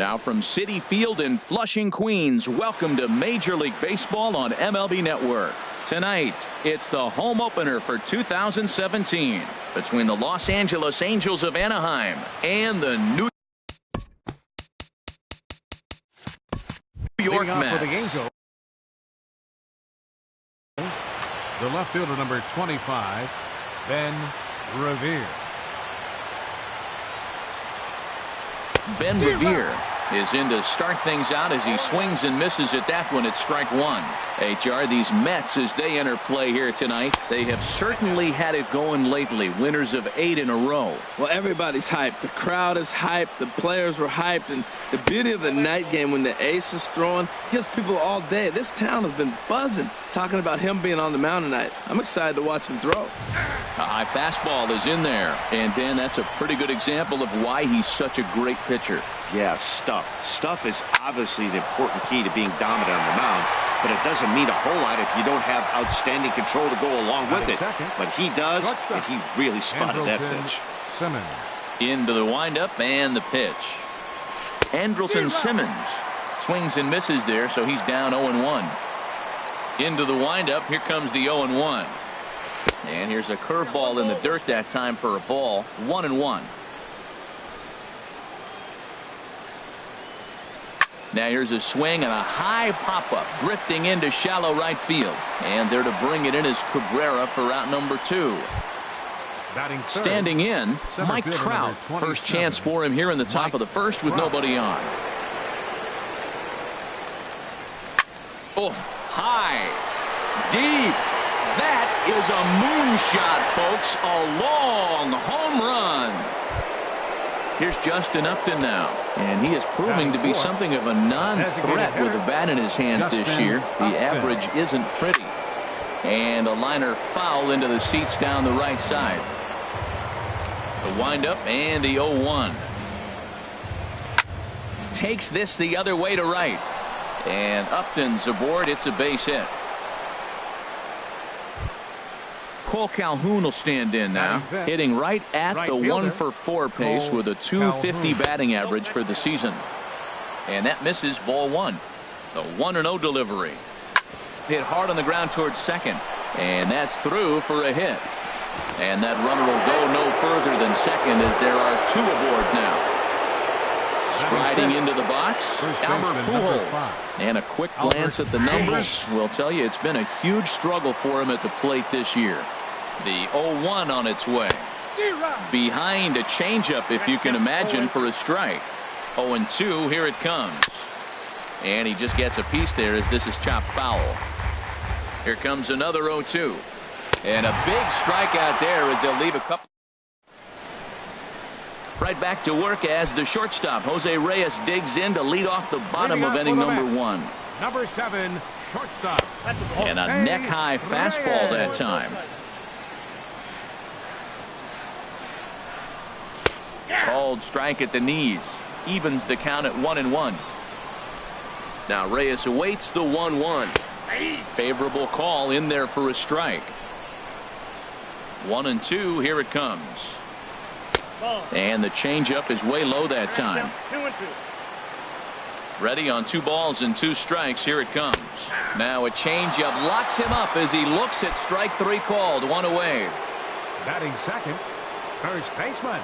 Now from Citi Field in Flushing, Queens, welcome to Major League Baseball on MLB Network. Tonight, it's the home opener for 2017 between the Los Angeles Angels of Anaheim and the New York Mets. The left fielder, number 25, Ben Revere. Ben Revere is in to start things out as he swings and misses at that one at strike one. HR, these Mets, as they enter play here tonight, they have certainly had it going lately. Winners of 8 in a row. Well, everybody's hyped. The crowd is hyped. The players were hyped. And the beauty of the night game when the ace is throwing gives people all day. This town has been buzzing talking about him being on the mound tonight. I'm excited to watch him throw. A high fastball is in there. And, Dan, that's a pretty good example of why he's such a great pitcher. Yeah, stuff. Stuff is obviously the important key to being dominant on the mound, but it doesn't mean a whole lot if you don't have outstanding control to go along with it. But he does, and he really spotted that pitch. Simmons. Into the windup and the pitch. Andrelton Simmons swings and misses there, so he's down 0-1. Into the windup, here comes the 0-1. And here's a curveball in the dirt that time for a ball. 1-1. Now here's a swing and a high pop-up drifting into shallow right field. And there to bring it in is Cabrera for out number 2. Standing in, Mike Trout. First chance for him here in the top of the first with nobody on. Oh, high, deep. That is a moonshot, folks. A long home run. Here's Justin Upton now, and he is proving to be something of a non-threat with a bat in his hands this year. The average isn't pretty. And a liner foul into the seats down the right side. The windup and the 0-1. Takes this the other way to right. And Upton's aboard. It's a base hit. Cole Calhoun will stand in now, hitting right at the 1-for-4 pace with a .250 batting average for the season. And that misses ball 1. The 1-0 delivery. Hit hard on the ground towards second. And that's through for a hit. And that runner will go no further than second as there are 2 aboard now. Striding into the box, Albert Pujols. And a quick glance at the numbers will tell you it's been a huge struggle for him at the plate this year. The 0-1 on its way. Behind a changeup, if you can imagine, for a strike. 0-2, here it comes. And he just gets a piece there as this is chopped foul. Here comes another 0-2. And a big strikeout there as they'll leave a couple. Right back to work as the shortstop, Jose Reyes, digs in to lead off the bottom of inning number 1. Number 7, shortstop. And a neck-high fastball that time. Called strike at the knees. Evens the count at 1-1. Now Reyes awaits the 1-1. Favorable call in there for a strike. 1-2. Here it comes. And the changeup is way low that time. Ready on 2 balls and 2 strikes. Here it comes. Now a changeup locks him up as he looks at strike 3 called. 1 away. Batting second, first baseman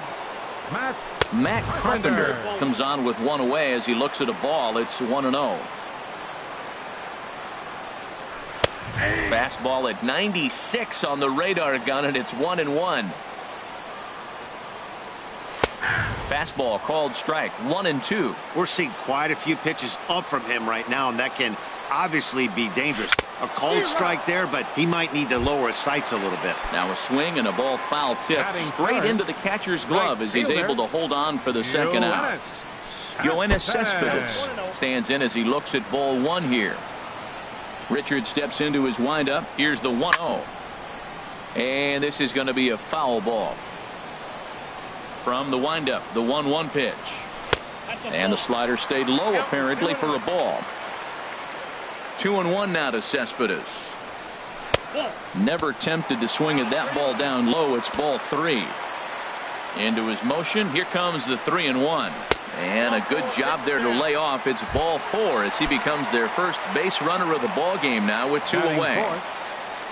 Matt Carpenter comes on with 1 away as he looks at a ball. It's 1-0. Fastball at 96 on the radar gun, and it's 1-1. Fastball called strike. 1-2. We're seeing quite a few pitches up from him right now, and that can obviously be dangerous. A called strike there, but he might need to lower his sights a little bit. Now a swing and a ball foul tip straight into the catcher's glove as he's able to hold on for the second out. Yoenis Cespedes stands in as he looks at ball 1 here. Richard steps into his windup. Here's the 1-0. And this is going to be a foul ball. From the windup, the 1-1 pitch. And the slider stayed low apparently for a ball. 2-1 now to Cespedes. Never tempted to swing at that ball down low. It's ball 3. Into his motion. Here comes the 3-1. And a good job there to lay off. It's ball 4 as he becomes their first base runner of the ball game now with 2 away.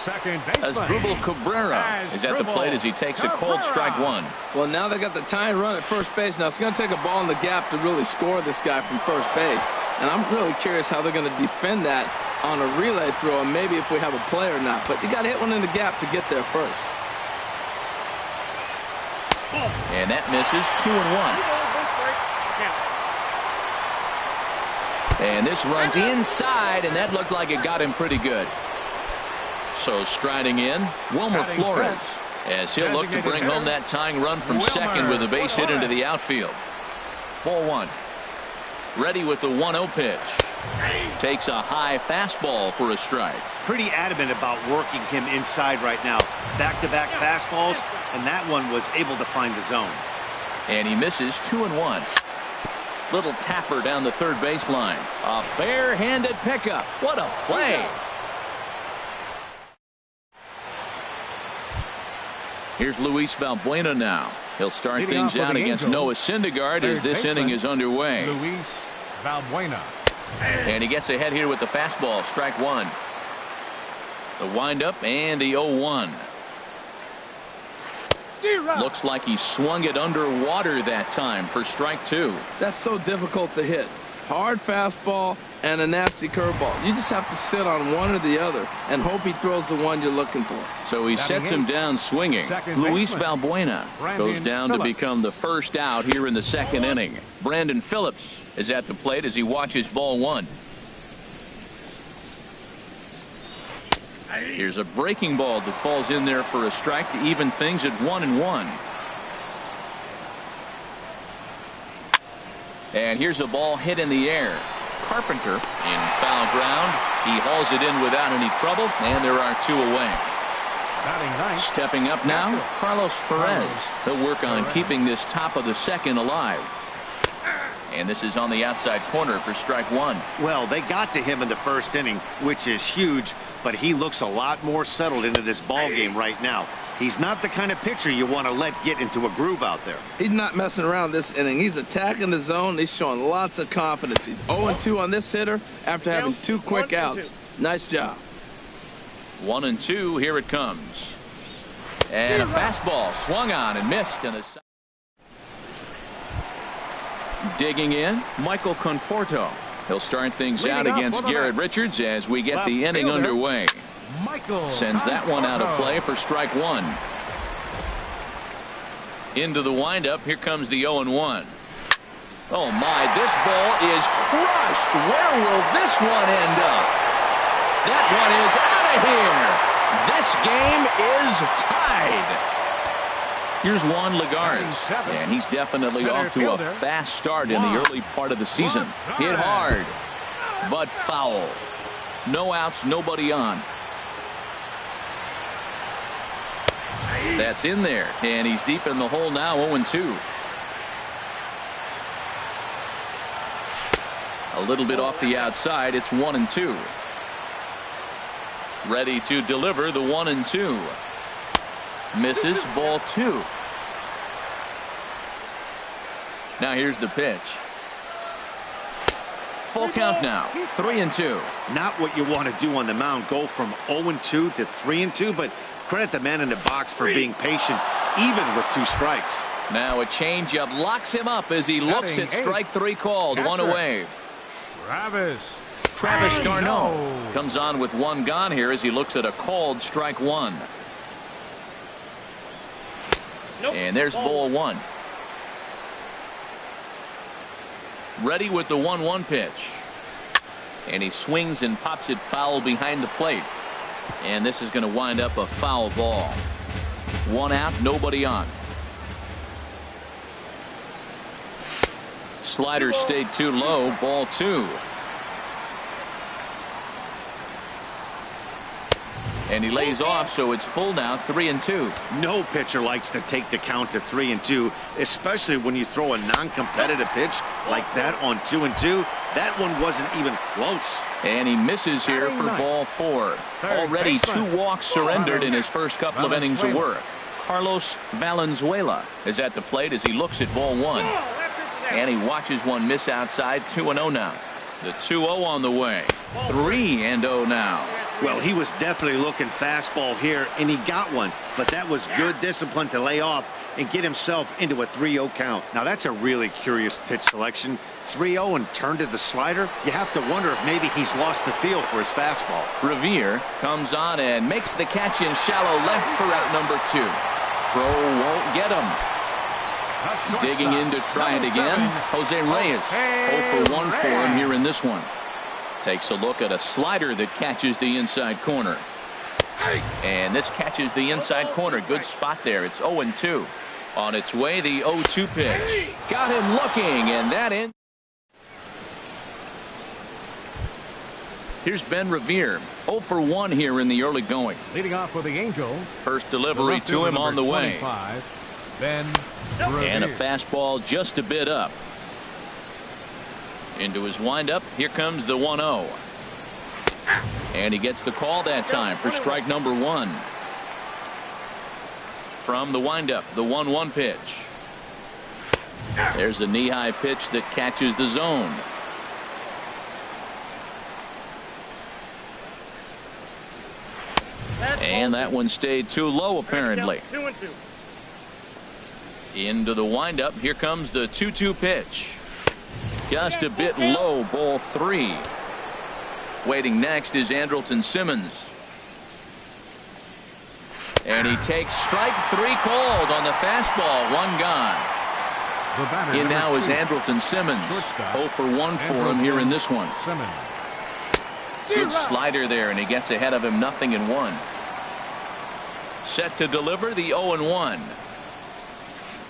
Asdrubal Cabrera is at the plate as he takes a cold strike 1. Well, now they got the tying run at first base. Now it's going to take a ball in the gap to really score this guy from first base. And I'm really curious how they're going to defend that on a relay throw, and maybe if we have a play or not. But you got to hit one in the gap to get there first. And that misses. 2-1. And this runs inside, and that looked like it got him pretty good. So striding in, Wilmer Flores, as he'll look to bring home that tying run from second with a base hit into the outfield. Ball 1. Ready with the 1-0 pitch. Takes a high fastball for a strike. Pretty adamant about working him inside right now. Back-to-back fastballs, and that one was able to find the zone. And he misses. 2-1. Little tapper down the third baseline. A bare-handed pickup. What a play. Here's Luis Valbuena now. He'll start things out against Noah Syndergaard as this inning is underway. Luis Valbuena. And he gets ahead here with the fastball. Strike 1. The windup and the 0-1. Looks like he swung it underwater that time for strike 2. That's so difficult to hit. Hard fastball and a nasty curveball. You just have to sit on one or the other and hope he throws the one you're looking for. So he sets him down swinging. Luis Valbuena goes down to become the first out here in the second inning. Brandon Phillips is at the plate as he watches ball 1. Here's a breaking ball that falls in there for a strike to even things at 1-1. And here's a ball hit in the air. Carpenter in foul ground. He hauls it in without any trouble, and there are 2 away. Stepping up now, Carlos Perez. He'll work on keeping this top of the second alive. And this is on the outside corner for strike 1. Well, they got to him in the first inning, which is huge, but he looks a lot more settled into this ball game right now. He's not the kind of pitcher you want to let get into a groove out there. He's not messing around this inning. He's attacking the zone. He's showing lots of confidence. He's 0-2 on this hitter after having 2 quick outs. Nice job. 1-2. Here it comes. And a fastball swung on and missed. And digging in, Michael Conforto. He'll start things out against Garrett Richards as we get the inning underway. Sends that one out of play for strike 1. Into the windup. Here comes the 0-1. Oh my, this ball is crushed. Where will this one end up? That one is out of here. This game is tied. Here's Juan Lagares, and he's definitely off to a fast start in the early part of the season. Hit hard, but foul. No outs, nobody on. That's in there, and he's deep in the hole now. 0-2. A little bit off the outside. It's 1-2. Ready to deliver the 1-2. Misses. Ball 2. Now here's the pitch. Full count now. 3-2. Not what you want to do on the mound. Go from 0-2 to 3-2, but credit the man in the box for being patient, even with 2 strikes. Now a changeup locks him up as he looks at strike 3 called. 1 away. Travis d'Arnaud comes on with 1 gone here as he looks at a called strike 1. And there's ball 1. Ready with the 1-1 pitch. And he swings and pops it foul behind the plate. And this is going to wind up a foul ball. 1 out, nobody on. Slider stayed too low. Ball 2. And he lays off, so it's full now. 3-2. No pitcher likes to take the count to 3-2, especially when you throw a non-competitive pitch like that on 2-2. That one wasn't even close. And he misses here for ball 4. Already 2 walks surrendered in his first couple of innings of work. Carlos Valenzuela is at the plate as he looks at ball 1. And he watches one miss outside. 2-0 now. The 2-0 on the way. 3-0 now. Well, he was definitely looking fastball here, and he got one. But that was good discipline to lay off and get himself into a 3-0 count. Now, that's a really curious pitch selection. 3-0 and turned to the slider. You have to wonder if maybe he's lost the feel for his fastball. Revere comes on and makes the catch in shallow left for out number 2. Throw won't get him. Digging in to try it again. Jose Reyes. 0 for 1 for him here in this one. Takes a look at a slider that catches the inside corner. And this catches the inside corner. Good spot there. It's 0-2. On its way, the 0-2 pitch. Got him looking, and that in. Here's Ben Revere. 0 for 1 here in the early going. Leading off for the Angels. First delivery to him on the way. Ben And a fastball just a bit up. Into his windup. Here comes the 1-0. And he gets the call that time for strike number 1. From the windup, the 1-1 pitch. There's a knee-high pitch that catches the zone. And that one stayed too low, apparently. 2-2. Into the windup. Here comes the 2-2 pitch. Just a bit low, ball 3. Waiting next is Andrelton Simmons. And he takes strike 3 called on the fastball. 1 gone. In now is Andrelton Simmons. 0 for 1 for him here in this one. Good slider there, and he gets ahead of him. 0-1. Set to deliver the 0-1.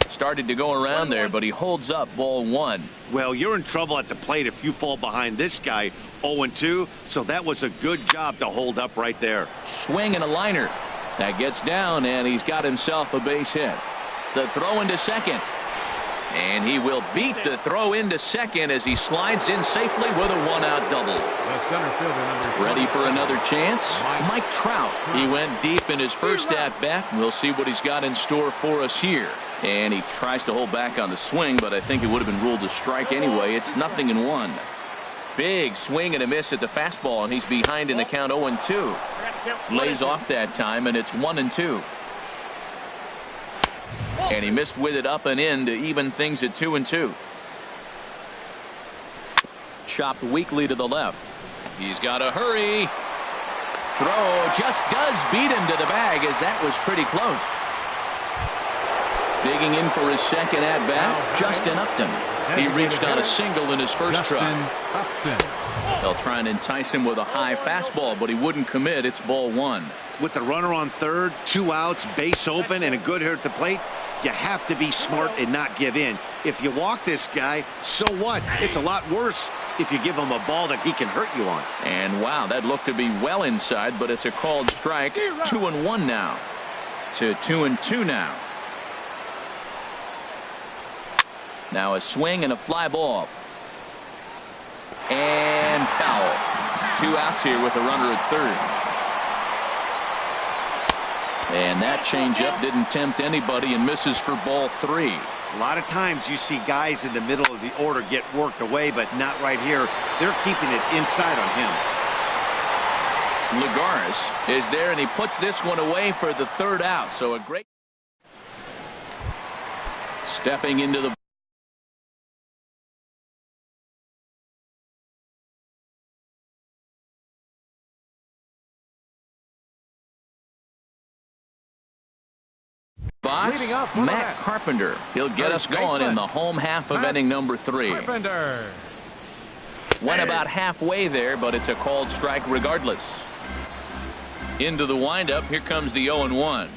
Started to go around there, but he holds up. Ball 1. Well, you're in trouble at the plate if you fall behind this guy. 0-2. So that was a good job to hold up right there. Swing and a liner. That gets down, and he's got himself a base hit. The throw into second. And he will beat the throw into second as he slides in safely with a 1-out double. Ready for another chance? Mike Trout. He went deep in his first at-bat. We'll see what he's got in store for us here. And he tries to hold back on the swing, but I think it would have been ruled a strike anyway. It's 0-1. Big swing and a miss at the fastball, and he's behind in the count. 0-2. Lays off that time, and it's 1-2. And he missed with it up and in to even things at 2-2. Chopped weakly to the left. He's got to hurry. Throw just does beat him to the bag, as that was pretty close. Digging in for his second at-bat, Justin Upton. He reached on a single in his first try. They'll try and entice him with a high fastball, but he wouldn't commit. It's ball 1. With the runner on third, 2 outs, base open, and a good hitter at the plate, you have to be smart and not give in. If you walk this guy, so what? It's a lot worse if you give him a ball that he can hurt you on. And wow, that looked to be well inside, but it's a called strike. 2-1 now to 2-2 now. Now a swing and a fly ball. And foul. 2 outs here with a runner at third. And that changeup didn't tempt anybody and misses for ball 3. A lot of times you see guys in the middle of the order get worked away, but not right here. They're keeping it inside on him. Lagares is there, and he puts this one away for the 3rd out. So a great stepping into the box. Matt Carpenter. He'll get us going in the home half of inning number 3. Went about halfway there, but it's a called strike regardless. Into the windup. Here comes the 0-1.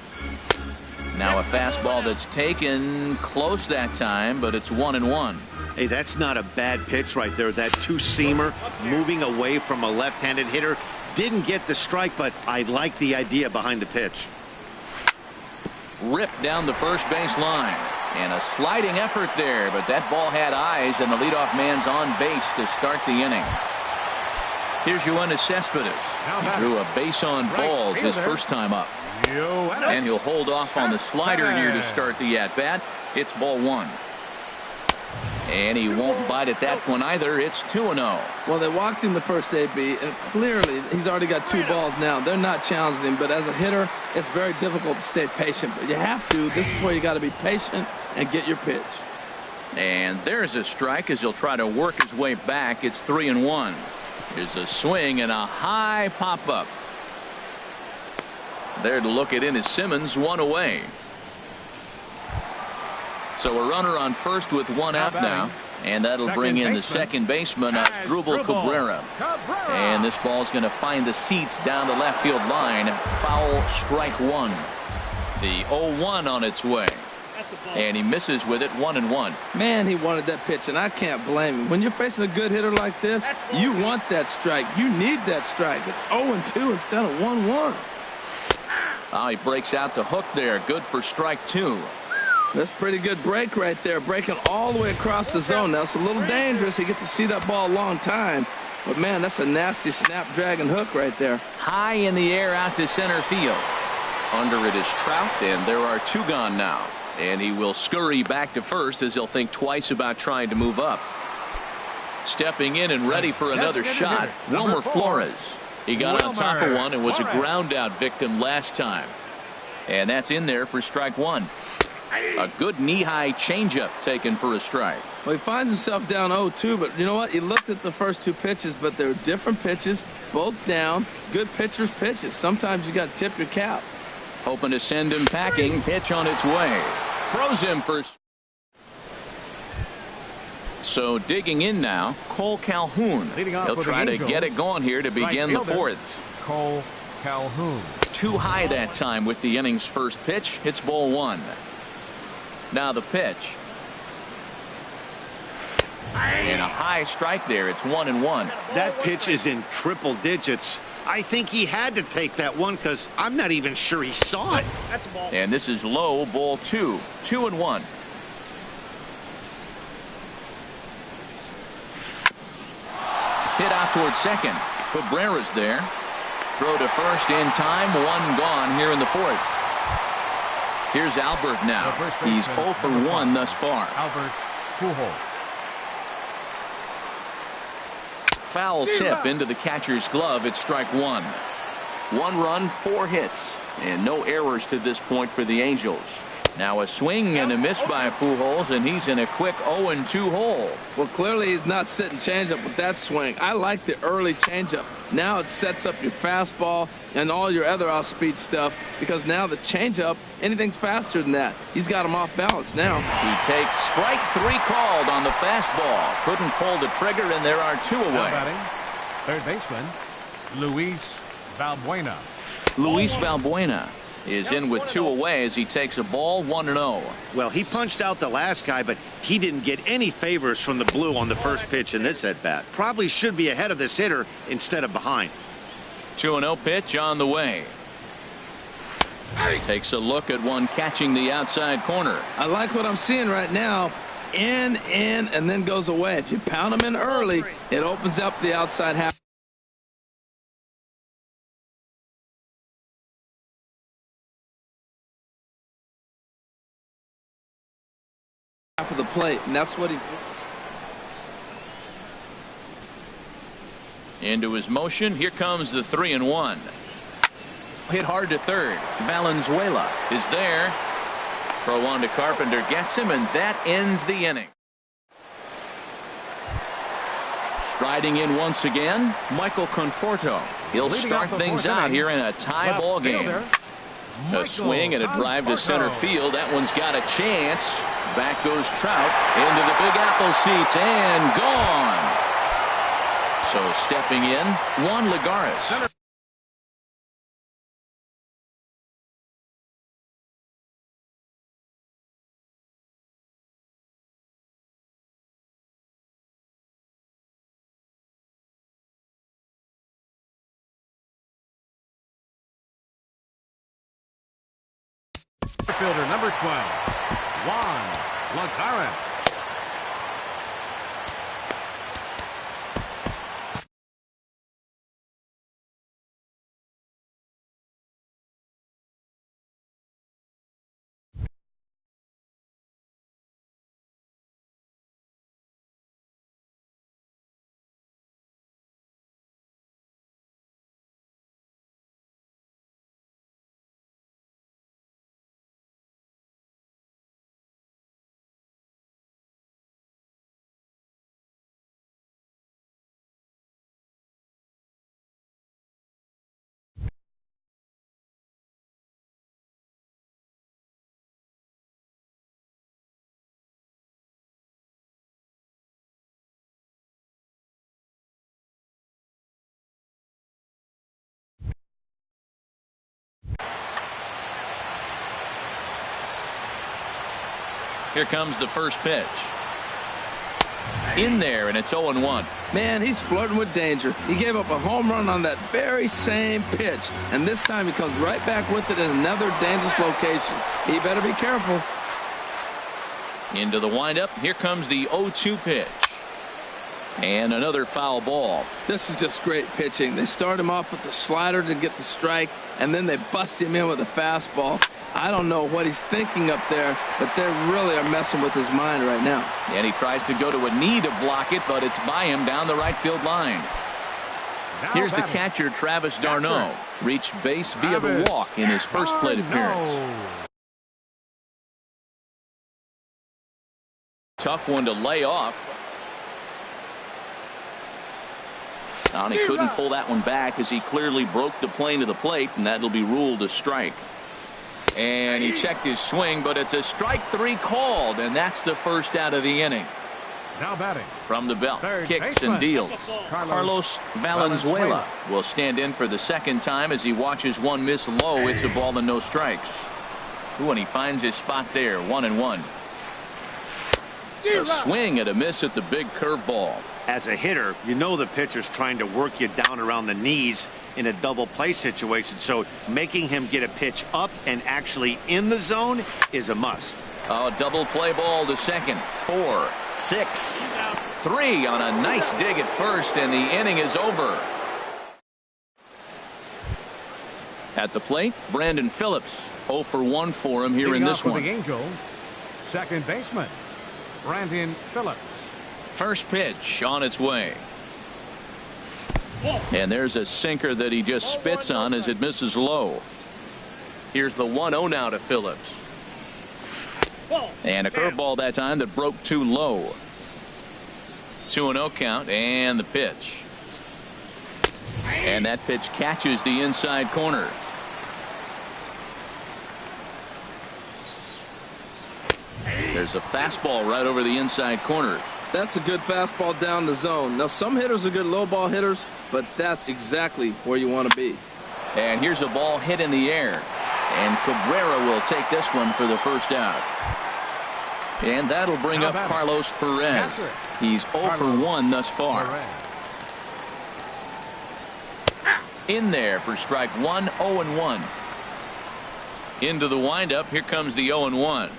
Now a fastball that's taken close that time, but it's 1-1. Hey, that's not a bad pitch right there. That 2-seamer moving away from a left-handed hitter. Didn't get the strike, but I like the idea behind the pitch. Ripped down the first base line, and a sliding effort there, but that ball had eyes, and the leadoff man's on base to start the inning. Here's Yoenis Cespedes. He drew a base on balls his first time up, and he'll hold off on the slider here to start the at-bat. It's ball 1. And he won't bite at that one either. It's 2-0. Well, they walked him the first AB, and clearly he's already got 2 balls now. They're not challenging him, but as a hitter, it's very difficult to stay patient. But you have to. This is where you got to be patient and get your pitch. And there's a strike as he'll try to work his way back. It's 3-1. Here's a swing and a high pop-up. There to look it in is Simmons, 1 away. So a runner on first with 1 out now. And that'll bring in the second baseman, Asdrubal Cabrera. And this ball's going to find the seats down the left field line. Foul, strike 1. The 0-1 on its way. And he misses with it, 1-1. Man, he wanted that pitch, and I can't blame him. When you're facing a good hitter like this, you want that strike. You need that strike. It's 0-2 instead of 1-1. Oh, he breaks out the hook there. Good for strike 2. That's pretty good break right there, breaking all the way across the zone. Now, it's a little dangerous. He gets to see that ball a long time. But, man, that's a nasty snap-dragon hook right there. High in the air out to center field. Under it is Trout, and there are 2 gone now. And he will scurry back to first as he'll think twice about trying to move up. Stepping in and ready for another shot, Wilmer Flores. He got on top of one and was a ground-out victim last time. And that's in there for strike 1. A good knee-high changeup taken for a strike. Well, he finds himself down 0-2, but you know what? He looked at the first 2 pitches, but they're different pitches, both down. Good pitchers' pitches. Sometimes you got to tip your cap. Hoping to send him packing. Pitch on its way. Throws him for. So digging in now, Cole Calhoun. He'll try to get it going here to begin the 4th. Cole Calhoun. Too high that time with the inning's first pitch. It's ball 1. Now the pitch. And a high strike there. It's 1-1. That pitch is in triple digits. I think he had to take that one because I'm not even sure he saw it. That's a ball. And this is low, ball 2. 2-1. Hit out towards second. Cabrera's there. Throw to first in time. 1 gone here in the 4th. Here's Albert now. He's 0 for 1 thus far. Albert Pujols. Foul tip into the catcher's glove. It's strike 1. 1 run, 4 hits, and no errors to this point for the Angels. Now a swing and a miss by Pujols, and he's in a quick 0-2 hole. Well, clearly he's not sitting changeup with that swing. I like the early changeup. Now it sets up your fastball and all your other off-speed stuff, because now the changeup, anything's faster than that. He's got him off balance now. He takes strike 3 called on the fastball. Couldn't pull the trigger, and there are 2 away. Now batting, third baseman Luis Valbuena. Luis Valbuena is in with 2 away as he takes a ball, 1-0. Well, he punched out the last guy, but he didn't get any favors from the blue on the first pitch in this at-bat. Probably should be ahead of this hitter instead of behind. 2-0 pitch on the way. Takes a look at one catching the outside corner. I like what I'm seeing right now. In, and then goes away. If you pound him in early, it opens up the outside half. Of the plate, and that's what he. Into his motion. Here comes the 3-1. Hit hard to third. Valenzuela is there. Throw on to Carpenter, gets him, and that ends the inning. Striding in once again, Michael Conforto. He'll start things out here in a tie ball game. A swing and a drive to center field. That one's got a chance. Back goes Trout into the Big Apple seats and gone. So stepping in, Juan Lagares. Fielder number 12, Juan Lagares. Here comes the first pitch. In there, and it's 0-1. Man, he's flirting with danger. He gave up a home run on that very same pitch, and this time he comes right back with it in another dangerous location. He better be careful. Into the windup. Here comes the 0-2 pitch. And another foul ball. This is just great pitching. They start him off with the slider to get the strike, and then they bust him in with a fastball. I don't know what he's thinking up there, but they really are messing with his mind right now. And he tries to go to a knee to block it, but it's by him down the right field line. Here's the catcher, Travis d'Arnaud. Reached base via the walk in his first plate appearance. Tough one to lay off. And he couldn't pull that one back as he clearly broke the plane of the plate, and that'll be ruled a strike. And he checked his swing, but it's a strike 3 called, and that's the first out of the inning. Now batting. From the belt, kicks baseman. and deals. Carlos Valenzuela will stand in for the second time as he watches one miss low. It's a ball and no strikes. Ooh, and he finds his spot there, 1-1. A swing and a miss at the big curveball. As a hitter, you know the pitcher's trying to work you down around the knees in a double play situation, so making him get a pitch up and actually in the zone is a must. Oh, double play ball to second. 4, 6, 3 on a nice dig at first, and the inning is over. At the plate, Brandon Phillips. 0 for 1 for him here in this one. The Angels, second baseman, Brandon Phillips. First pitch on its way. And there's a sinker that he just spits on as it misses low. Here's the 1-0 now to Phillips. And a curveball that time that broke too low. 2-0 count, and the pitch. And that pitch catches the inside corner. There's a fastball right over the inside corner. That's a good fastball down the zone. Now, some hitters are good low ball hitters, but that's exactly where you want to be. And here's a ball hit in the air. And Cabrera will take this one for the first out. And that'll bring up Carlos Perez. He's 0 for 1 thus far. In there for strike 1, 0-1. Into the windup. Here comes the 0-1.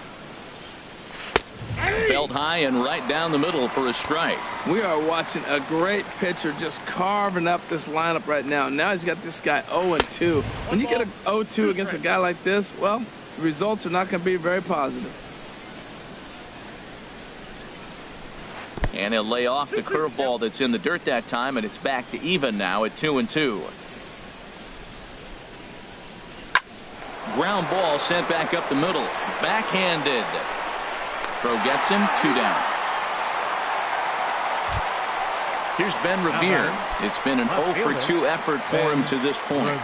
Belt high and right down the middle for a strike. We are watching a great pitcher just carving up this lineup right now. Now he's got this guy 0-2. When you get a 0-2 against a guy like this, well, the results are not going to be very positive. And he'll lay off the curveball that's in the dirt that time, and it's back to even now at 2-2. Ground ball sent back up the middle. Backhanded. Throw gets him, 2 down. Here's Ben Revere. It's been an 0 for 2 effort for him to this point.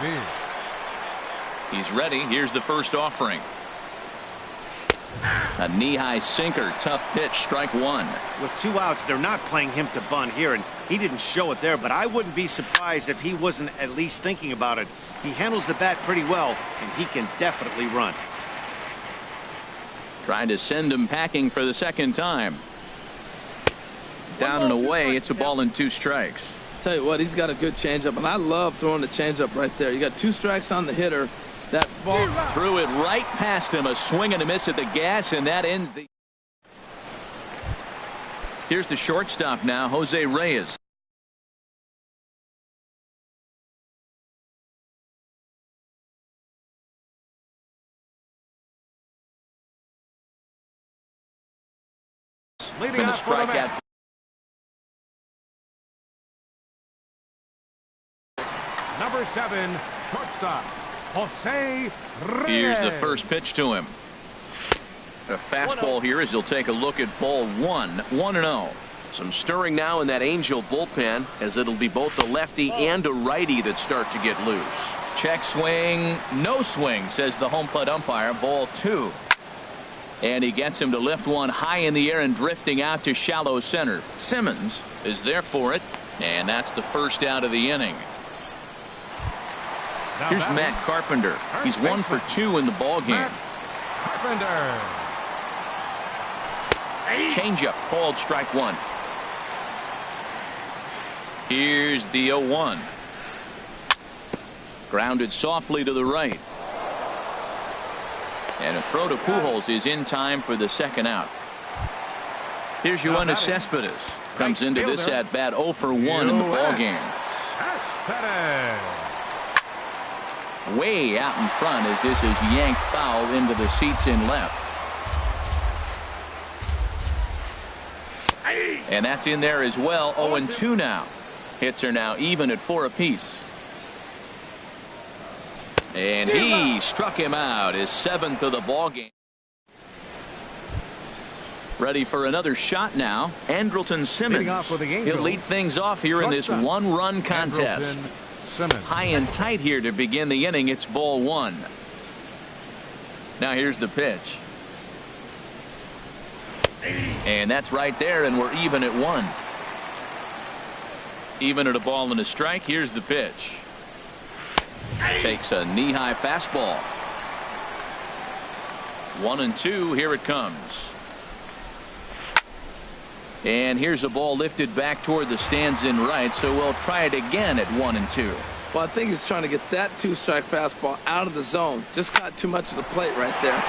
He's ready. Here's the first offering. A knee-high sinker. Tough pitch. Strike 1. With 2 outs, they're not playing him to bunt here, and he didn't show it there, but I wouldn't be surprised if he wasn't at least thinking about it. He handles the bat pretty well, and he can definitely run. Trying to send him packing for the second time. Down and away. It's a ball and 2 strikes. Tell you what, he's got a good changeup, and I love throwing the changeup right there. You got 2 strikes on the hitter. That ball threw it right past him. A swing and a miss at the gas, and that ends the. Here's the shortstop now, Jose Reyes. Leading Been a off for the strikeout. Number 7, shortstop, Jose Reyes. Here's the first pitch to him. A fastball here as he'll take a look at ball 1, 1-0. Some stirring now in that Angel bullpen as it'll be both a lefty and a righty that start to get loose. Check swing, no swing, says the home plate umpire. Ball 2. And he gets him to lift one high in the air and drifting out to shallow center. Simmons is there for it, and that's the first out of the inning. Here's Matt Carpenter. He's 1 for 2 in the ball game. Carpenter. Changeup called strike one. Here's the 0-1. Grounded softly to the right. And a throw to Pujols is in time for the second out. Here's Yoenis Cespedes. Comes into this at bat 0 for 1 in the ballgame. Way out in front as this is yanked foul into the seats in left. And that's in there as well. 0-2 now. Hits are now even at 4 apiece. And he struck him out, his 7th of the ballgame. Ready for another shot now. Andrelton Simmons. He'll lead things off here in this one-run contest. High and tight here to begin the inning. It's ball 1. Now here's the pitch. And that's right there, and we're even at 1. Even at a ball and a strike. Here's the pitch. Takes a knee-high fastball. 1-2. Here it comes. And here's a ball lifted back toward the stands in right, so we'll try it again at 1-2. Well, I think he's trying to get that 2-strike fastball out of the zone. Just got too much of the plate right there.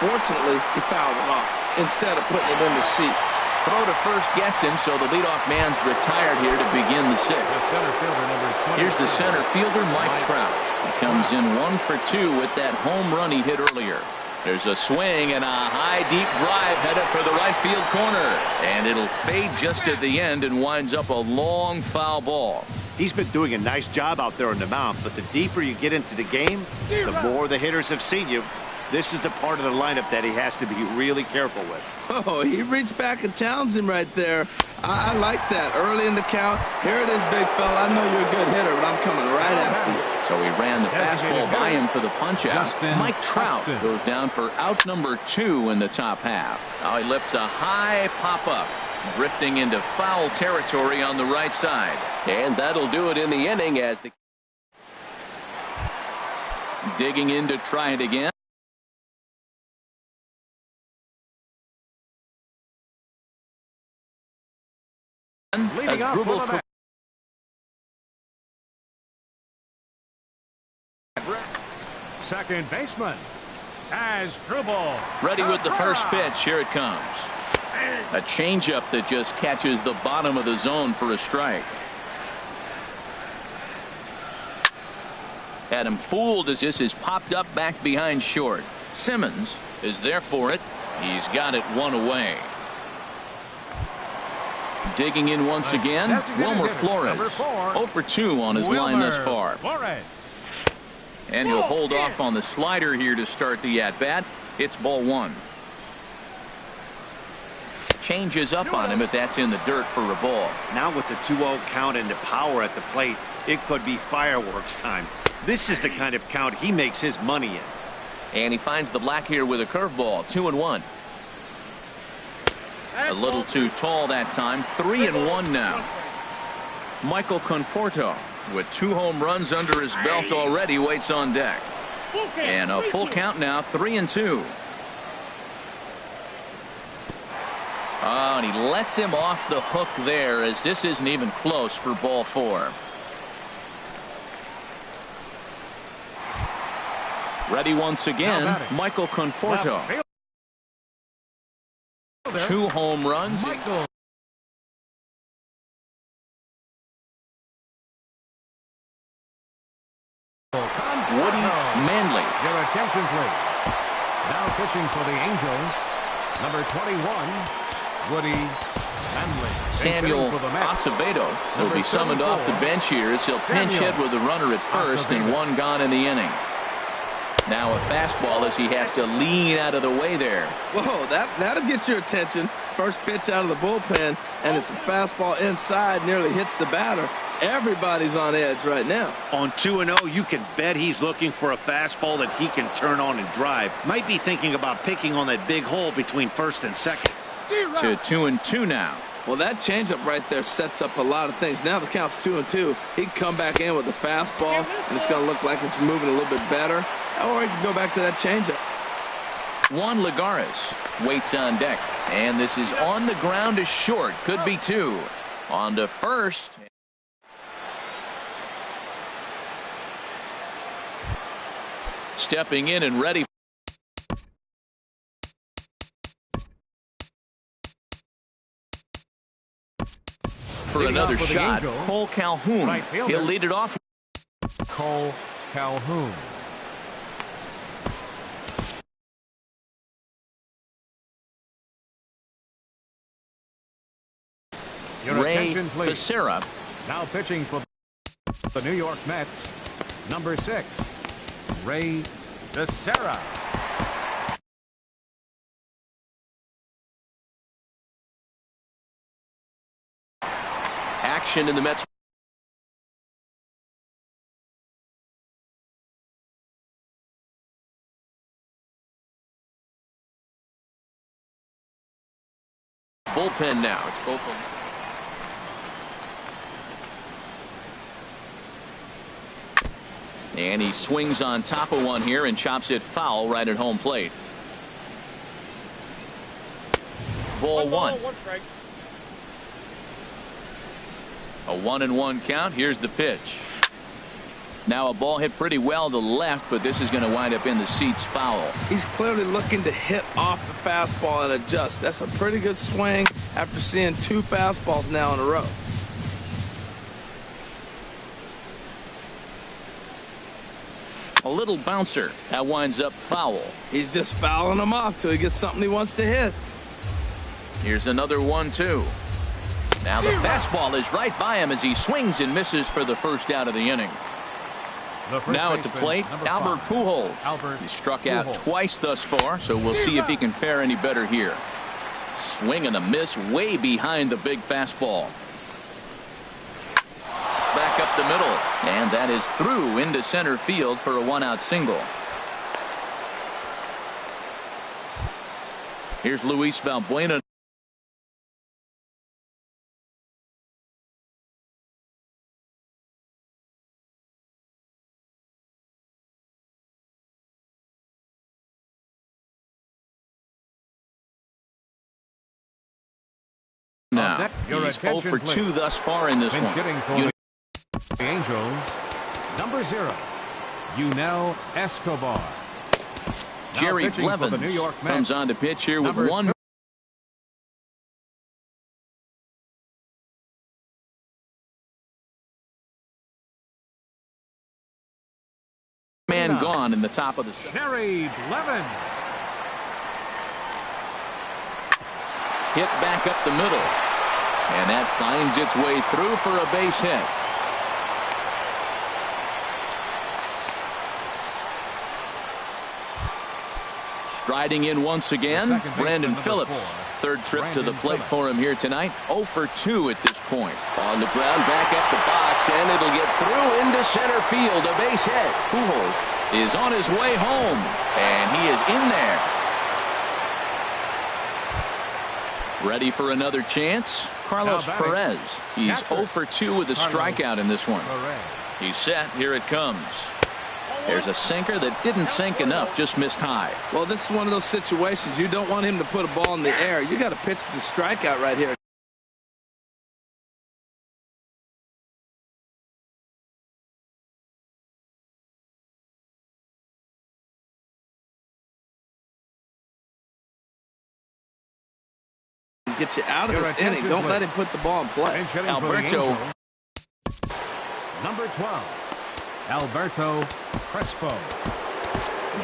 Fortunately, he fouled it off instead of putting it in the seats. Throw to first gets him, so the leadoff man's retired here to begin the 6th. Here's the center fielder, Mike Trout. He comes in 1 for 2 with that home run he hit earlier. There's a swing and a high deep drive headed for the right field corner, and it'll fade just at the end and winds up a long foul ball. He's been doing a nice job out there on the mound, but the deeper you get into the game, the more the hitters have seen you. This is the part of the lineup that he has to be really careful with. Oh, he reached back and challenged him right there. I like that. Early in the count. Here it is, big fella. I know you're a good hitter, but I'm coming right after you. So he ran the fastball by him for the punch out. Mike Trout goes down for out number 2 in the top half. Now he lifts a high pop-up, drifting into foul territory on the right side. And that'll do it in the inning as the digging in to try it again. Leading off for the second baseman Asdrubal. Ready with the first pitch. Here it comes. A changeup that just catches the bottom of the zone for a strike. Had him fooled as this is popped up back behind short. Simmons is there for it. He's got it 1 away. Digging in once again, Wilmer Flores. 0 for 2 on his line thus far. And he'll hold off on the slider here to start the at-bat. It's ball 1. Changes up on him, but that's in the dirt for a ball. Now with the 2-0 count and the power at the plate, it could be fireworks time. This is the kind of count he makes his money in. And he finds the black here with a curveball. 2-1. A little too tall that time. 3-1 now. Michael Conforto, with 2 home runs under his belt already, waits on deck. And a full count now. 3-2. Oh, and he lets him off the hook there, as this isn't even close for ball 4. Ready once again, Michael Conforto. 2 home runs. Woody Manley. Your attention, please. Now pitching for the Angels, number 21, Woody Manley. Samuel Acevedo will be summoned off the bench here as he'll pinch hit with a runner at first and 1 gone in the inning. Now a fastball as he has to lean out of the way there. Whoa, that'll get your attention. First pitch out of the bullpen, and it's a fastball inside, nearly hits the batter. Everybody's on edge right now. On 2-0, you can bet he's looking for a fastball that he can turn on and drive. Might be thinking about picking on that big hole between first and second. To 2-2 now. Well, that changeup right there sets up a lot of things. Now the count's 2-2. He can come back in with a fastball, and it's going to look like it's moving a little bit better. Or he can go back to that changeup. Juan Lagares waits on deck. And this is on the ground to short. Could be two. On to first. Stepping in and ready for another shot. Cole Calhoun. Right fielder. He'll lead it off. Cole Calhoun. Your Ray attention, please. Becerra. Now pitching for the New York Mets, number 6, Ray Becerra. Action in the Mets. Bullpen now. It's bullpen. And he swings on top of one here and chops it foul right at home plate. Ball one. A 1-1 count. Here's the pitch. Now a ball hit pretty well to the left, but this is going to wind up in the seats foul. He's clearly looking to hit off the fastball and adjust. That's a pretty good swing after seeing 2 fastballs now in a row. A little bouncer. That winds up foul. He's just fouling them off till he gets something he wants to hit. Here's another 1-2. Now the fastball is right by him as he swings and misses for the first out of the inning. Now at the plate, Albert Pujols. He struck out twice thus far, so we'll see if he can fare any better here. Swing and a miss way behind the big fastball. Back up the middle, and that is through into center field for a 1-out single. Here's Luis Valbuena. Now he's 0 for 2 thus far in this one. For the Angels, number 0, Yunel Escobar. Jerry Blevins comes on to pitch here with one man gone in the top of the show. Jerry Blevins. Hit back up the middle, and that finds its way through for a base hit. Striding in once again, Brandon Phillips. Third trip to the plate for him here tonight. 0 for 2 at this point. On the ground, back at the box, and it'll get through into center field. A base hit. Pujols is on his way home, and he is in there. Ready for another chance? Carlos Perez. He's 0 for 2 with a strikeout in this one. He's set. Here it comes. There's a sinker that didn't sink enough, just missed high. Well, this is one of those situations you don't want him to put a ball in the air. You got to pitch the strikeout right here. Get you out of this inning. Don't let him put the ball in play. Alberto. Number 12. Alberto Crespo.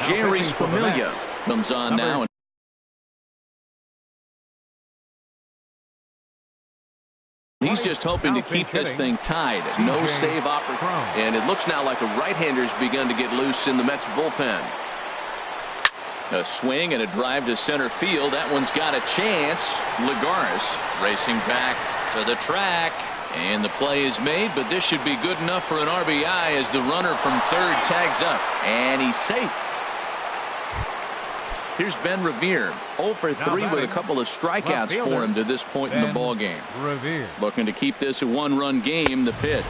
Jerry Familia comes on now. He's just hoping to keep this thing tied. No save opportunity. And it looks now like a right-hander's begun to get loose in the Mets bullpen. A swing and a drive to center field. That one's got a chance. Lagares racing back to the track. And the play is made, but this should be good enough for an RBI as the runner from third tags up. And he's safe. Here's Ben Revere. 0 for 3 with a couple of strikeouts for him to this point in the ballgame. Looking to keep this a 1-run game. The pitch.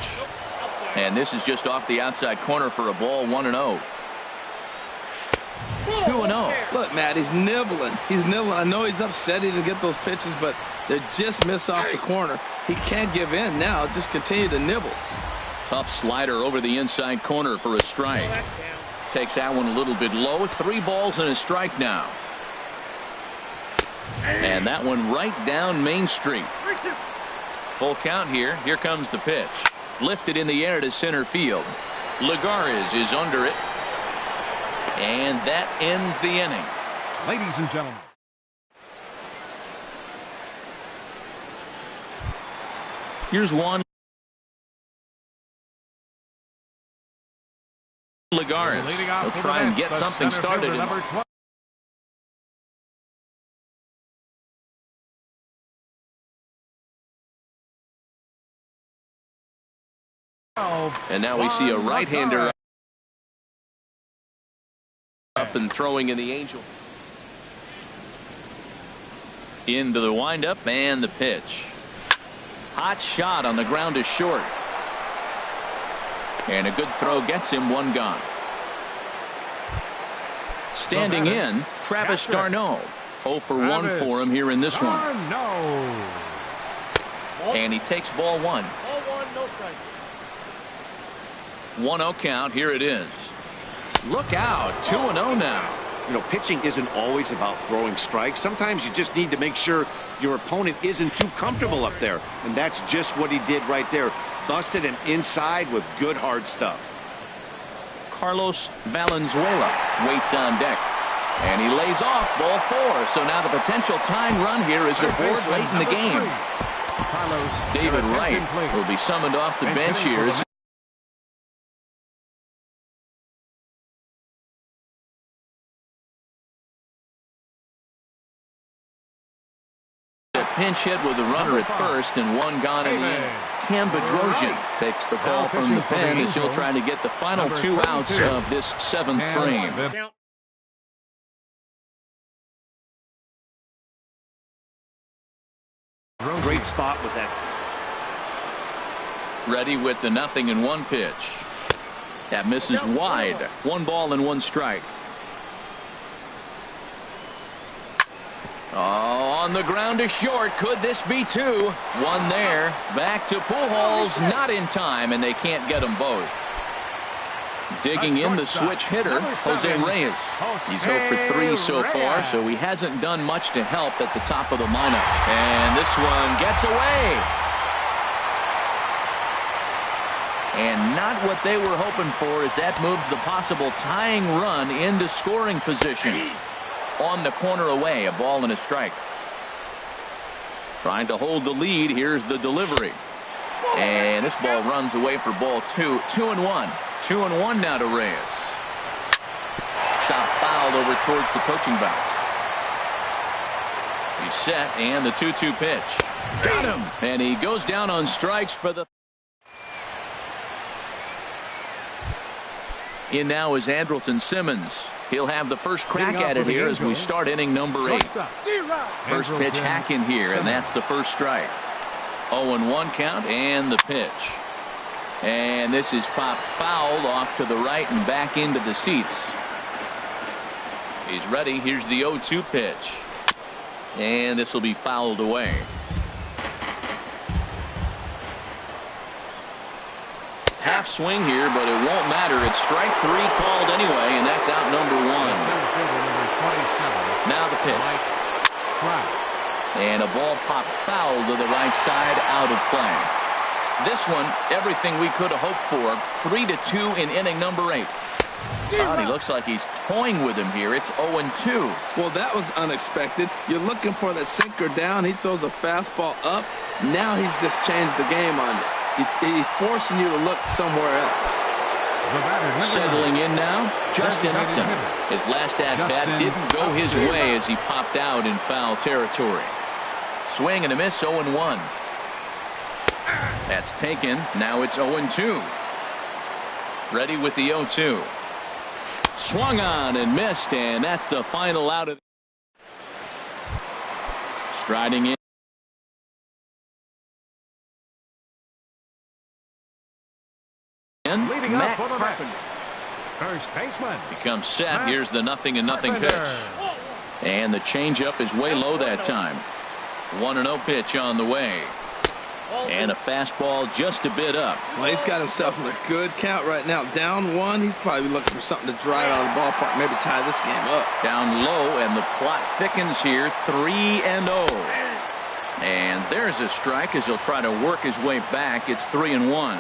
And this is just off the outside corner for a ball. 1-0. 2-0. it, Matt. He's nibbling. He's nibbling. I know he's upset he didn't get those pitches, but they just miss off the corner. He can't give in now. Just continue to nibble. Tough slider over the inside corner for a strike. Takes that one a little bit low. 3 balls and a strike now. And that one right down Main Street. Full count here. Here comes the pitch. Lifted in the air to center field. Lagares is under it. And that ends the inning. Ladies and gentlemen. Here's one. Lagares. He'll try and get something started. And now we see a right-hander up and throwing in the Angel. Into the windup and the pitch. Hot shot on the ground is short. And a good throw gets him 1 gone. Standing in, Travis d'Arnaud. 0 for 1 for him here in this one. And he takes ball 1. Ball 1, no strike. 1-0 count. Here it is. Look out. 2-0 now. You know, pitching isn't always about throwing strikes. Sometimes you just need to make sure your opponent isn't too comfortable up there. And that's just what he did right there. Busted him inside with good hard stuff. Carlos Valenzuela waits on deck. And he lays off ball 4. So now the potential tying run here is aboard late in the game. David Wright will be summoned off the bench here. Pinch hit with a runner at first and 1 gone in the end. Cam Bedrosian takes the call from the pen as he'll try to get the final 2 outs of this 7th frame. Great spot with that. Ready with the 0-1 pitch. That misses wide. 1 ball and 1 strike. Oh, on the ground is short. Could this be 2? 1 there. Back to Pujols. Not in time, and they can't get them both. Digging in the switch hitter, Jose Reyes. He's 0 for 3 so far, so he hasn't done much to help at the top of the lineup. And this one gets away. And not what they were hoping for, as that moves the possible tying run into scoring position. On the corner away, a ball and a strike. Trying to hold the lead. Here's the delivery. And this ball runs away for ball 2. 2-1. 2-1 now to Reyes. Shot fouled over towards the coaching box. He's set, and the 2-2 pitch. Got him! And he goes down on strikes for the... In now is Andrelton Simmons. He'll have the first crack at it here as we start inning number 8. First pitch hack in here, and that's the first strike. 0-1 count and the pitch. And this is popped fouled off to the right and back into the seats. He's ready. Here's the 0-2 pitch. And this will be fouled away. Half swing here, but it won't matter. It's strike 3 called anyway, and that's out number 1. Now the pitch. And a ball popped foul to the right side, out of play. This one, everything we could have hoped for. 3-2 in inning number 8. Oh, he looks like he's toying with him here. It's 0-2. Well, that was unexpected. You're looking for that sinker down. He throws a fastball up. Now he's just changed the game on it. He's forcing you to look somewhere else. Settling in now, Justin Upton. His last at-bat didn't go his way as he popped out in foul territory. Swing and a miss, 0-1. That's taken. Now it's 0-2. Ready with the 0-2. Swung on and missed, and that's the final out of. Striding in. Matt Carpenter. First baseman becomes set. Here's the 0-0 pitch. And the changeup is way low that time. 1-0 pitch on the way. And a fastball just a bit up. Well, he's got himself in a good count right now. Down one, he's probably looking for something to drive out of the ballpark, maybe tie this game up. Down low, and the plot thickens here. 3-0. And there's a strike as he'll try to work his way back. It's 3-1.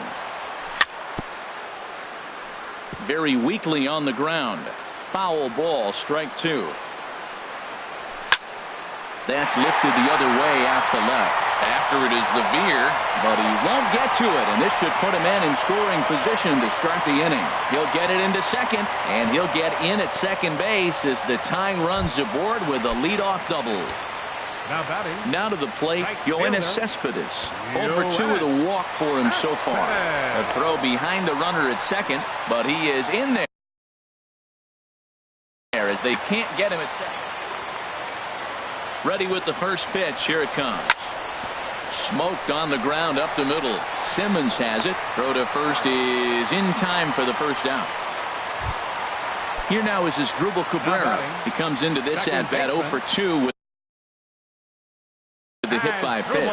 Very weakly on the ground. Foul ball, strike two. That's lifted the other way out to left. After it is Levere, but he won't get to it, and this should put him in scoring position to start the inning. He'll get it into second, and he'll get in at second base as the tying runs aboard with a leadoff double. Now to the plate, Yoenis Cespedes. 0-for-2 with a walk for him so far. A throw behind the runner at second, but he is in there as they can't get him at second. Ready with the first pitch. Here it comes. Smoked on the ground up the middle. Simmons has it. Throw to first is in time for the first out. Here now is Asdrubal Cabrera. He comes into this at bat 0-for-2 with the hit by pitch.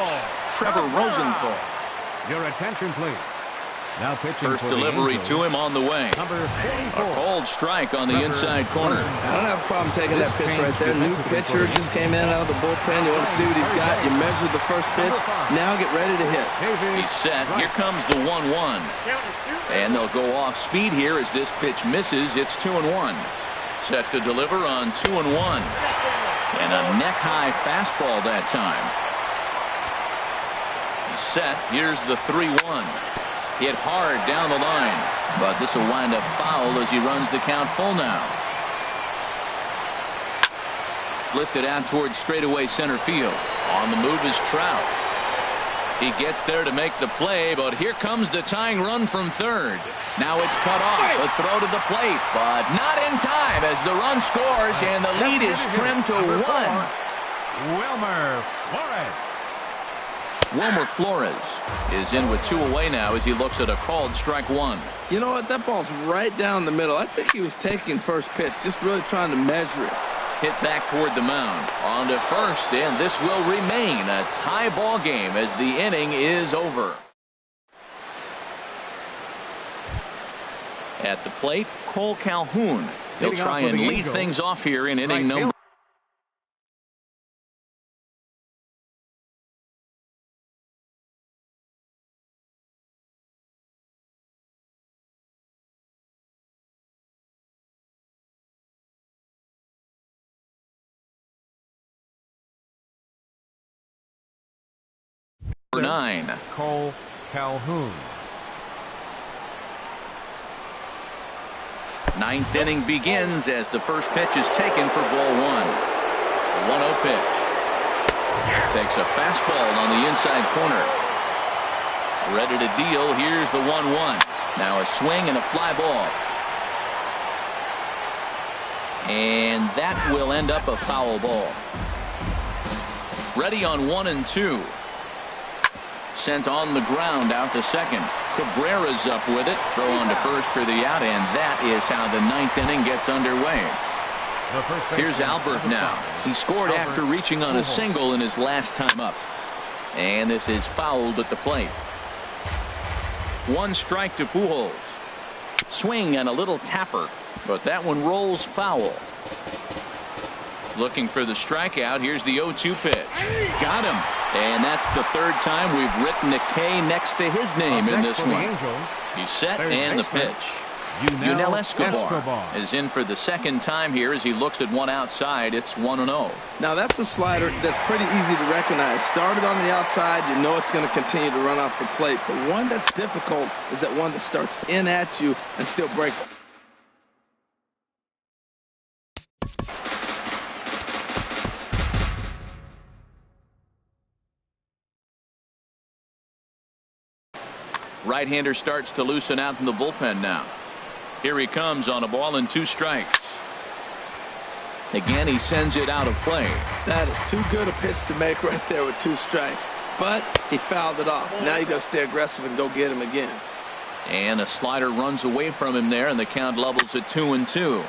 Trevor Rosenthal. Your attention, please. Now pitching first for delivery to him on the way. A cold strike on the inside corner. I don't have a problem taking that pitch right there. New pitcher just came in out of the bullpen. You want to see what he's got. You measure the first pitch. Now get ready to hit. He's set. Here comes the 1-1. And they'll go off speed here as this pitch misses. It's 2-1. Set to deliver on 2-1. And a neck-high fastball that time. He's set. Here's the 3-1. Hit hard down the line, but this will wind up foul as he runs the count full now. Lifted out towards straightaway center field. On the move is Trout. He gets there to make the play, but here comes the tying run from third. Now it's cut off. A throw to the plate, but not in time as the run scores and the lead is trimmed to 1. Wilmer Flores. Wilmer Flores is in with 2 away now as he looks at a called strike 1. You know what? That ball's right down the middle. I think he was taking first pitch, just really trying to measure it. Hit back toward the mound. On to first, and this will remain a tie ball game as the inning is over. At the plate, Cole Calhoun. He'll try and lead things off here in inning number. Number 9. Cole Calhoun. 9th inning begins as the first pitch is taken for ball 1. A 1-0 pitch. Takes a fastball on the inside corner. Ready to deal. Here's the 1-1. Now a swing and a fly ball. And that will end up a foul ball. Ready on 1 and 2. Sent on the ground out to second. Cabrera's up with it. Throw on to first for the out, and that is how the 9th inning gets underway. Here's Albert now. He scored after reaching on a single in his last time up. And this is fouled at the plate. 1 strike to Pujols. Swing and a little tapper, but that one rolls foul. Looking for the strikeout. Here's the 0-2 pitch. Got him. And that's the 3rd time we've written a K next to his name in this one. He's set and the pitch. Yunel Escobar is in for the 2nd time here as he looks at one outside. It's 1-0. Now that's a slider that's pretty easy to recognize. Started on the outside. You know it's going to continue to run off the plate. But one that's difficult is that one that starts in at you and still breaks. Right-hander starts to loosen out in the bullpen now. Here he comes on a ball and 2 strikes. Again, he sends it out of play. That is too good a pitch to make right there with 2 strikes. But he fouled it off. Now you got to stay aggressive and go get him again. And a slider runs away from him there, and the count levels at 2-2.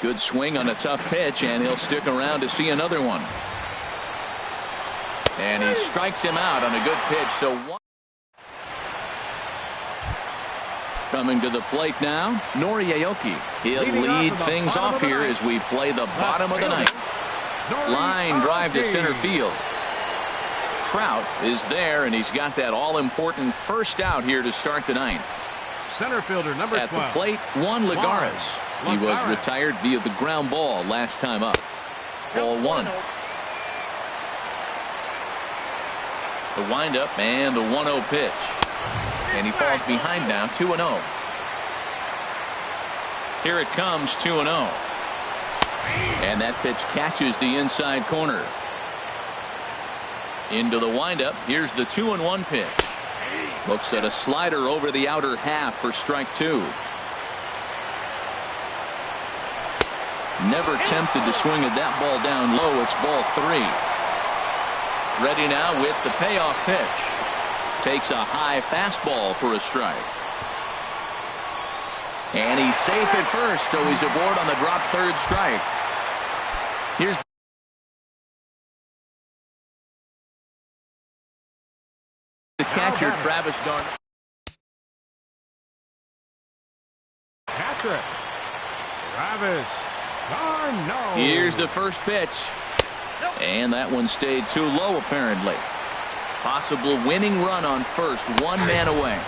Good swing on a tough pitch, and he'll stick around to see another one. And he strikes him out on a good pitch. So one. Coming to the plate now, Nori Aoki. He'll lead things off here as we play the bottom of the ninth. Line drive to center field. Trout is there, and he's got that all-important first out here to start the ninth. Center fielder number 12. At the plate, Juan Lagares. He was retired via the ground ball last time up. Ball 1. The windup and the 1-0 pitch. And he falls behind now, 2-0. Here it comes, 2-0. And that pitch catches the inside corner. Into the windup. Here's the 2-1 pitch. Looks at a slider over the outer half for strike 2. Never tempted to swing at that ball down low. It's ball 3. Ready now with the payoff pitch. Takes a high fastball for a strike. And he's safe at first, so he's aboard on the drop third strike. Here's the catcher, Travis d'Arnaud. Catcher, Travis d'Arnaud. Here's the first pitch. And that one stayed too low, apparently. Possible winning run on first, one man away.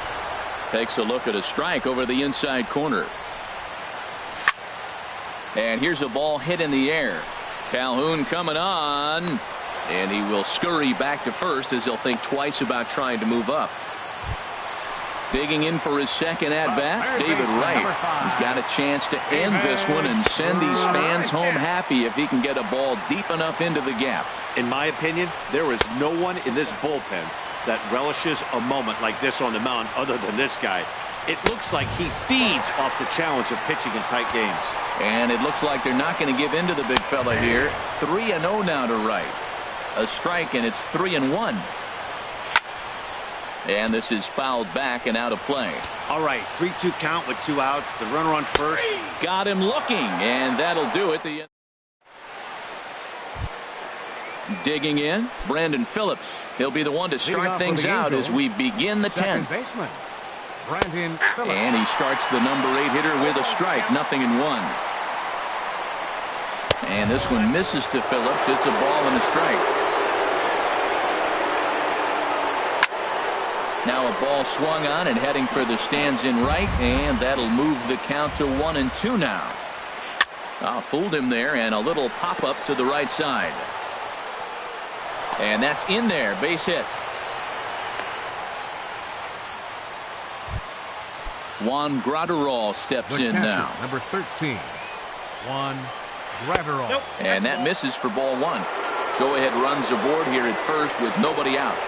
Takes a look at a strike over the inside corner. And here's a ball hit in the air. Calhoun coming on. And he will scurry back to first as he'll think twice about trying to move up. Digging in for his second at-bat, David Wright. He's got a chance to end this one and send these fans home happy if he can get a ball deep enough into the gap. In my opinion, there is no one in this bullpen that relishes a moment like this on the mound other than this guy. It looks like he feeds off the challenge of pitching in tight games. And it looks like they're not going to give in to the big fella here. 3-0 now to Wright. A strike, and it's 3-1. And this is fouled back and out of play. All right, 3-2 count with 2 outs. The runner on first. Got him looking, and that'll do it. Digging in, Brandon Phillips. He'll be the one to start things out as we begin the 10th. Brandon Phillips. And he starts the number 8 hitter with a strike, 0-1. And this one misses to Phillips. It's a ball and a strike. Now a ball swung on and heading for the stands in right, and that'll move the count to 1-2 now. Fooled him there, and a little pop-up to the right side. And that's in there, base hit. Juan Graterol steps in now. Number 13, Juan Graterol. Nope. And that misses for ball 1. Go-ahead runs aboard here at first with nobody out.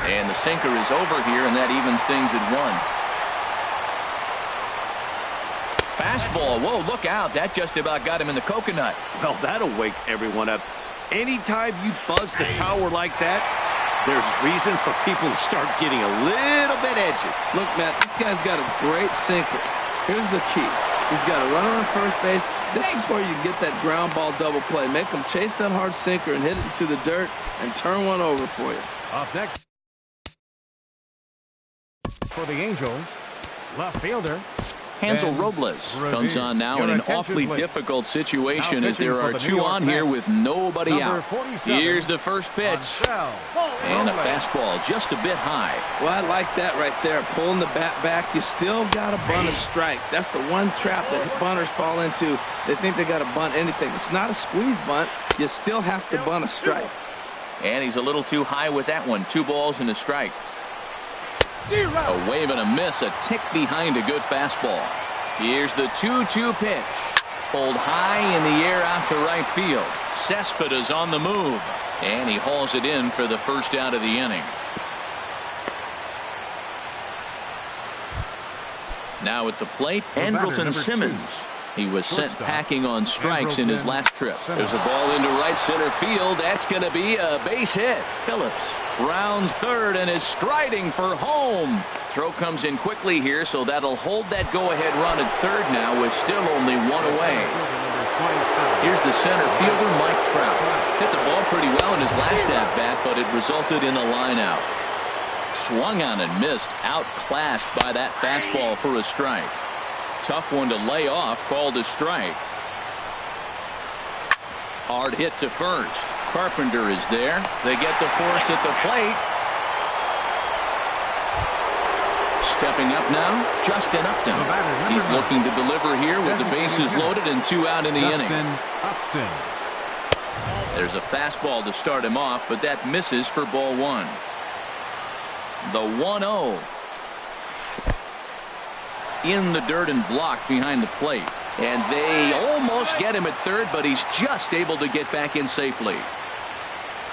And the sinker is over here, and that evens things at 1. Fastball. Whoa, look out. That just about got him in the coconut. Well, that'll wake everyone up. Anytime you buzz the tower like that, there's reason for people to start getting a little bit edgy. Look, Matt, this guy's got a great sinker. Here's the key. He's got a runner on first base. This is where you get that ground ball double play. Make him chase that hard sinker and hit it into the dirt and turn one over for you. Up next for the Angels, left fielder Hansel Robles comes on now in an awfully difficult situation as there are 2 on here with nobody out. Here's the first pitch. And a fastball just a bit high. Well, I like that right there. Pulling the bat back. You still got to bunt a strike. That's the one trap that bunters fall into. They think they got to bunt anything. It's not a squeeze bunt. You still have to bunt a strike. And he's a little too high with that one. 2 balls and a strike. A wave and a miss, a tick behind a good fastball. Here's the 2-2 pitch. Pulled high in the air out to right field. Cespedes on the move. And he hauls it in for the first out of the inning. Now at the plate, Andrelton Simmons. He was sent packing on strikes in his last trip. There's a ball into right center field. That's going to be a base hit. Phillips Rounds third and is striding for home. Throw comes in quickly here, so that'll hold that go-ahead run at third now with still only one away. Here's the center fielder, Mike Trout. Hit the ball pretty well in his last at-bat, but it resulted in a line-out. Swung on and missed, outclassed by that fastball for a strike. Tough one to lay off, called a strike. Hard hit to first. Carpenter is there. They get the force at the plate. Stepping up now, Justin Upton. He's looking to deliver here with the bases loaded and 2 out in the inning. There's a fastball to start him off, but that misses for ball one. The 1-0. In the dirt and blocked behind the plate. And they almost get him at third, but he's just able to get back in safely.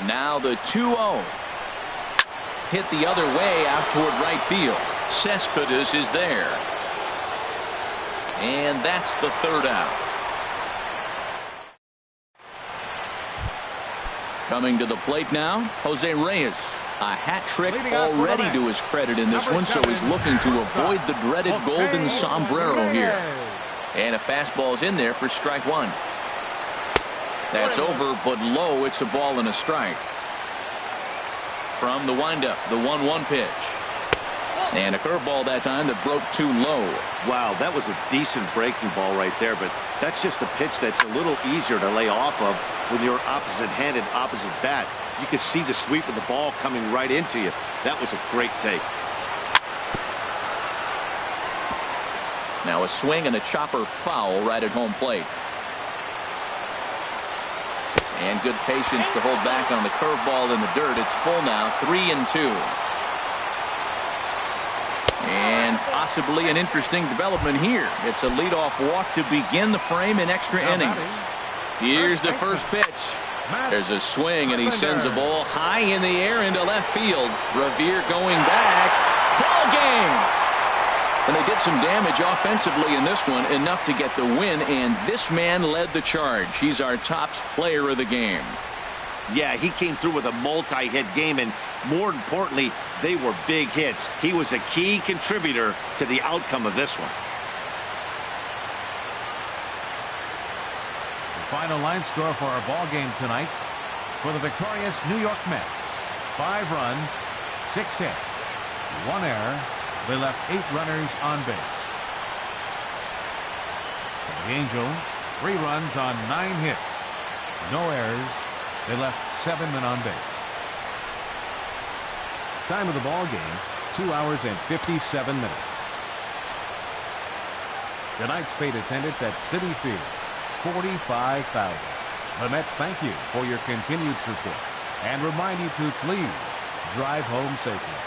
Now the 2-0. Hit the other way out toward right field. Cespedes is there. And that's the third out. Coming to the plate now, Jose Reyes. A hat trick already to his credit in this one, so he's looking to avoid the dreaded golden sombrero here. And a fastball is in there for strike one. That's over, but low. It's a ball and a strike. From the windup, the 1-1 pitch. And a curveball that time that broke too low. Wow, that was a decent breaking ball right there, but that's just a pitch that's a little easier to lay off of when you're opposite-handed, opposite bat. You can see the sweep of the ball coming right into you. That was a great take. Now a swing and a chopper foul right at home plate. And good patience to hold back on the curveball in the dirt. It's full now, 3-2. And possibly an interesting development here. It's a leadoff walk to begin the frame in extra innings. Here's the first pitch. There's a swing, and he sends a ball high in the air into left field. Revere going back. Ball game! And they did some damage offensively in this one, enough to get the win, and this man led the charge. He's our top player of the game. Yeah, he came through with a multi-hit game, and more importantly, they were big hits. He was a key contributor to the outcome of this one. The final line score for our ball game tonight for the victorious New York Mets: 5 runs, 6 hits, 1 error. They left 8 runners on base. For the Angels, 3 runs on 9 hits, no errors. They left 7 men on base. Time of the ball game, 2 hours and 57 minutes. Tonight's paid attendance at Citi Field, 45,000. The Mets thank you for your continued support and remind you to please drive home safely.